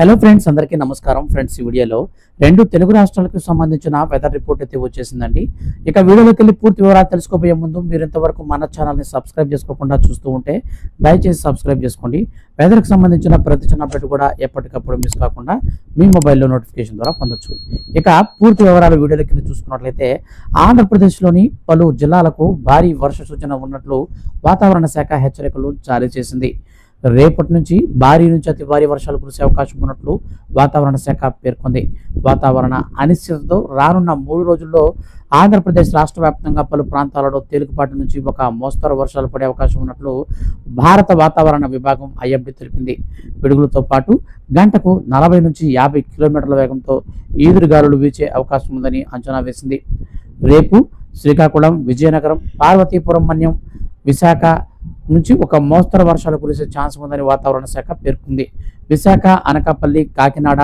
Hello friends, అందరికీ నమస్కారం. Friends, ఈ వీడియోలో రెండు తెలుగు రాష్ట్రాలకు సంబంధించిన వెదర్ రిపోర్ట్ అయితే వచ్చేసిందండి. ఇక వీడియోలోకి వెళ్ళి పూర్తి వివరాలు తెలుసుకోబోయే ముందు మీరు ఇంతవరకు మన ఛానల్ని సబ్స్క్రైబ్ చేసుకోకుండా చూస్తూ ఉంటే దయచేసి సబ్స్క్రైబ్ చేసుకోండి. వెదర్కి సంబంధించిన ప్రతి చిన్న అప్డేట్ కూడా ఎప్పటికప్పుడు మిస్ కాకుండా మీ మొబైల్లో నోటిఫికేషన్ ద్వారా పొందొచ్చు. ఇక పూర్తి వివరాలు వీడియోలోకి వెళ్ళి చూసుకున్నట్లయితే ఆంధ్రప్రదేశ్లోని పలు జిల్లాలకు భారీ వర్ష సూచన ఉన్నట్లు వాతావరణ శాఖ హెచ్చరికలు జారీ చేసింది. రేపటి నుంచి భారీ నుంచి అతి భారీ వర్షాలు కురిసే అవకాశం ఉన్నట్లు వాతావరణ శాఖ పేర్కొంది. వాతావరణ అనిశ్చితతో రానున్న 3 రోజుల్లో ఆంధ్రప్రదేశ్ రాష్ట్ర వ్యాప్తంగా పలు ప్రాంతాలలో తేలికపాటి నుంచి ఒక మోస్తరు వర్షాలు పడే అవకాశం ఉన్నట్లు భారత వాతావరణ విభాగం ఐఎండీ తెలిపింది. పిడుగులతో పాటు గంటకు 40 నుంచి 50 కిలోమీటర్ల వేగంతో ఈదురుగాలులు వీచే అవకాశం ఉందని అంచనా వేసింది. రేపు శ్రీకాకుళం, విజయనగరం, పార్వతీపురం మన్యం, విశాఖ నుంచి ఒక మోస్తరు వర్షాలు కురిసే ఛాన్స్ ఉందని వాతావరణ శాఖ పేర్కొంది. విశాఖ, అనకాపల్లి, కాకినాడ,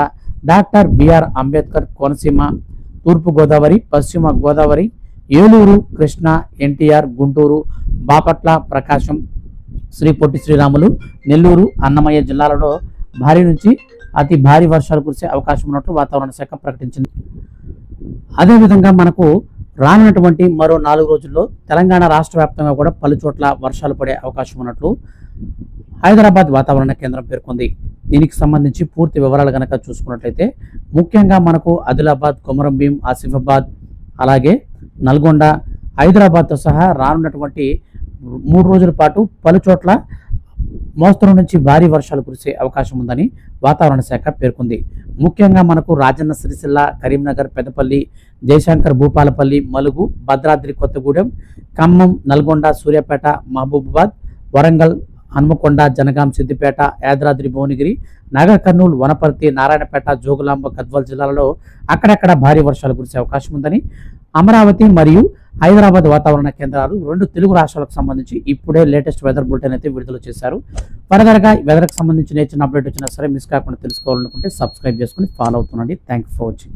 డాక్టర్ బిఆర్ అంబేద్కర్ కోనసీమ, తూర్పు గోదావరి, పశ్చిమ గోదావరి, ఏలూరు, కృష్ణా, ఎన్టీఆర్, గుంటూరు, బాపట్ల, ప్రకాశం, శ్రీ పొట్టి శ్రీరాములు, నెల్లూరు, అన్నమయ్య జిల్లాలలో భారీ నుంచి అతి భారీ వర్షాలు కురిసే అవకాశం ఉన్నట్లు వాతావరణ శాఖ ప్రకటించింది. అదేవిధంగా మనకు రానున్నటువంటి మరో 4 రోజుల్లో తెలంగాణ రాష్ట్ర వ్యాప్తంగా కూడా పలు చోట్ల వర్షాలు పడే అవకాశం ఉన్నట్లు హైదరాబాద్ వాతావరణ కేంద్రం పేర్కొంది. దీనికి సంబంధించి పూర్తి వివరాలు కనుక చూసుకున్నట్లయితే ముఖ్యంగా మనకు ఆదిలాబాద్, కొమరంభీం, ఆసిఫాబాద్, అలాగే నల్గొండ, హైదరాబాద్తో సహా రానున్నటువంటి 3 రోజుల పాటు పలు చోట్ల మోస్తరు నుంచి భారీ వర్షాలు కురిసే అవకాశం ఉందని వాతావరణ శాఖ పేర్కొంది. ముఖ్యంగా మనకు రాజన్న సిరిసిల్ల, కరీంనగర్, పెద్దపల్లి, జయశంకర్, భూపాలపల్లి, మలుగు, భద్రాద్రి కొత్తగూడెం, ఖమ్మం, నల్గొండ, సూర్యాపేట, మహబూబాబాద్, వరంగల్, హన్మకొండ, జనగాం, సిద్దిపేట, యాదాద్రి భువనగిరి, నాగర్ కర్నూలు, వనపర్తి, నారాయణపేట, జోగులాంబ, గద్వాల్ జిల్లాలలో అక్కడక్కడ భారీ వర్షాలు కురిసే అవకాశం ఉందని అమరావతి మరియు హైదరాబాద్ వాతావరణ కేంద్రాలు 2 తెలుగు రాష్ట్రాలకు సంబంధించి ఇప్పుడే లేటెస్ట్ వెదర్ బులెటిన్ అయితే విడుదల చేశారు. ఫర్దర్గా వెదర్కి సంబంధించిన చిన్న అప్డేట్ వచ్చినా సరే మిస్ కాకుండా తెలుసుకోవాలనుకుంటే సబ్స్క్రైబ్ చేసుకుని ఫాలో అవుతుండండి. Thank you for watching.